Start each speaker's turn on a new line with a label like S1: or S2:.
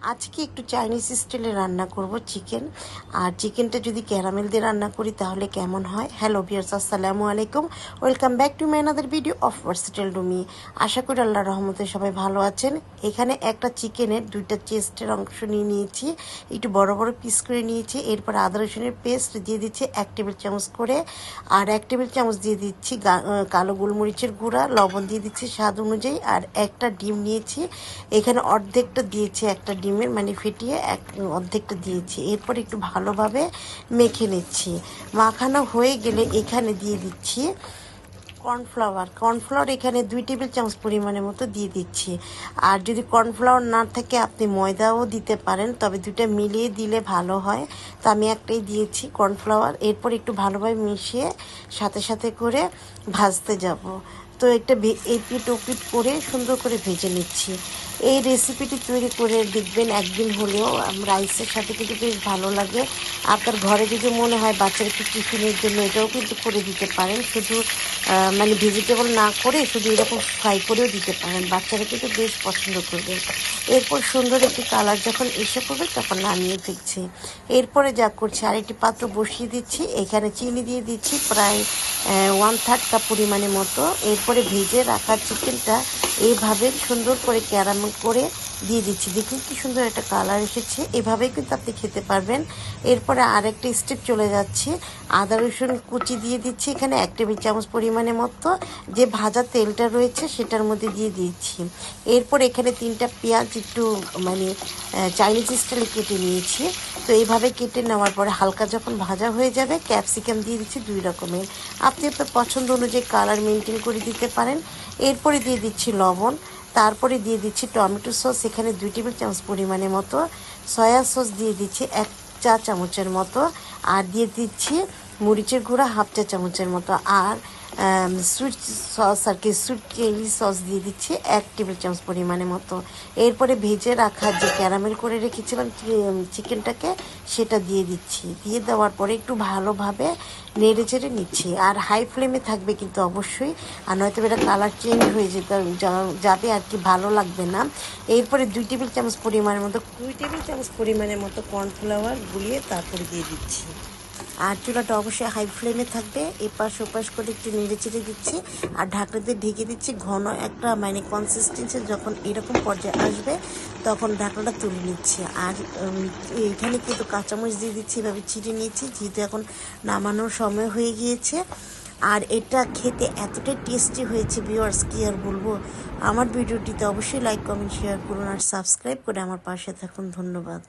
S1: আজকে একটু চাইনিজ স্টাইলে রান্না করব চিকেন। আর চিকেনটা যদি ক্যারামেল দিয়ে রান্না করি তাহলে কেমন হয়। হ্যালো ভিউয়ার্স, আসসালামু আলাইকুম, welcome back to my another video of versatile Rumi. আশা করি আল্লাহর রহমতে সবাই ভালো আছেন। এখানে একটা চিকেনের দুইটা চেস্টের অংশ নিয়ে নিয়েছি, একটু বড় বড় পিস করে নিয়েছি। এরপর আদা রসুনের পেস্ট দিয়ে দিচ্ছি 1 টেবিল চামচ করে, আর 1 টেবিল চামচ দিয়ে দিচ্ছি কালো গোলমরিচের গুঁড়া, লবণ দিয়ে দিচ্ছি স্বাদ অনুযায়ী, আর একটা ডিম নিয়েছি। এখানে অর্ধেকটা দিয়েছি, একটা ডিমের মানে ফেটিয়ে অর্ধেকটা দিয়েছি। এরপর একটু ভালোভাবে মেখে নিচ্ছি। মাখানো হয়ে গেলে এখানে দিয়ে দিচ্ছি কর্নফ্লাওয়ার এখানে 2 টেবিল চামচ পরিমাণের মতো দিয়ে দিচ্ছি। আর যদি কর্নফ্লাওয়ার না থাকে আপনি ময়দাও দিতে পারেন, তবে দুটো মিলিয়ে দিলে ভালো হয়। তো আমি একটাই দিয়েছি কর্নফ্লাওয়ার। এরপর একটু ভালোভাবে মিশিয়ে সাথে সাথে করে ভাজতে যাব। তো একটা এপিট ওপিট করে সুন্দর করে ভেজে নিচ্ছি। এই রেসিপিটি তৈরি করে দেখবেন একদিন হলেও রাইসের সাথে কিন্তু বেশ ভালো লাগে। আপনার ঘরে যদি মনে হয় বাচ্চারা একটু টিফিনের জন্য এটাও কিন্তু করে দিতে পারেন, শুধু মানে ভেজিটেবল না করে শুধু এরকম ফ্রাই করেও দিতে পারেন, বাচ্চারা কিন্তু বেশ পছন্দ করবে। এরপর সুন্দর একটি কালার যখন এসে পড়বে তখন নামিয়ে ফেলছি। এরপরে যা করছি, আরেকটি পাত্র বসিয়ে দিচ্ছি। এখানে চিনি দিয়ে দিচ্ছি প্রায় 1/3 কাপ পরিমাণের মতো। এরপরে ভেজে রাখা চিকেনটা এইভাবে সুন্দর করে ক্যারামেল করে দিয়ে দিচ্ছি। দেখুন কি সুন্দর একটা কালার এসেছে। এভাবেই কিন্তু আপনি খেতে পারবেন। এরপরে আরেকটা স্টেপ চলে যাচ্ছে, আদা রসুন কুচি দিয়ে দিচ্ছি এখানে 1 টেবিল চামচ পরিমাণের মতো। যে ভাজা তেলটা রয়েছে সেটার মধ্যে দিয়ে দিচ্ছি। এরপর এখানে 3টা পেঁয়াজ একটু মানে চাইনিজ স্টাইলে কেটে নিয়েছি। তো এইভাবে কেটে নেওয়ার পরে হালকা যখন ভাজা হয়ে যাবে ক্যাপসিকাম দিয়ে দিচ্ছি 2 রকমের। আপনি আপনার পছন্দ অনুযায়ী কালার মেনটেন করে দিতে পারেন। এরপরে দিয়ে দিচ্ছি লবণ, তারপরে দিয়ে দিচ্ছি টমেটো সস এখানে 2 টেবিল চামচ পরিমাণের মতো, সয়া সস দিয়ে দিচ্ছি 1 চা চামচের মতো, আর দিয়ে দিচ্ছি মরিচের গুঁড়া 1/2 চা চামচের মতো, আর সুইট সস আর কি সুইট চিলি সস দিয়ে দিচ্ছি 1 টেবিল চামচ পরিমাণের মতো। এরপরে ভেজে রাখা যে ক্যারামেল করে রেখেছিলাম চিকেনটাকে সেটা দিয়ে দিচ্ছি। দিয়ে দেওয়ার পরে একটু ভালোভাবে নেড়ে চেড়ে নিচ্ছি। আর হাই ফ্লেমে থাকবে কিন্তু অবশ্যই, আর নয়তো এটা কালার চেঞ্জ হয়ে যাবে আর কি, ভালো লাগবে না। এরপরে 2 টেবিল চামচ পরিমাণের মতো কর্নফ্লাওয়ার গুলিয়ে তারপরে দিয়ে দিচ্ছি। আর চুলাটা অবশ্যই হাই ফ্লেমে থাকবে। এপাশ ওপাশ করে একটু নেড়ে চেড়ে দিচ্ছি আর ঢাকনা দিয়ে ঢেকে দিচ্ছি। ঘন একটা মানে কনসিস্টেন্সি যখন এরকম পর্যায়ে আসবে তখন ঢাকনাটা তুলে নিচ্ছি। আর এখানে কিন্তু কাঁচামরিচ দিয়ে দিচ্ছি, এভাবে ছিটিয়ে নিয়েছি যেহেতু এখন নামানোর সময় হয়ে গিয়েছে। আর এটা খেতে এতটাই টেস্টি হয়েছে ভিউয়ার্স, কি আর বলবো। আমার ভিডিওটিতে অবশ্যই লাইক কমেন্ট শেয়ার করুন আর সাবস্ক্রাইব করে আমার পাশে থাকুন। ধন্যবাদ।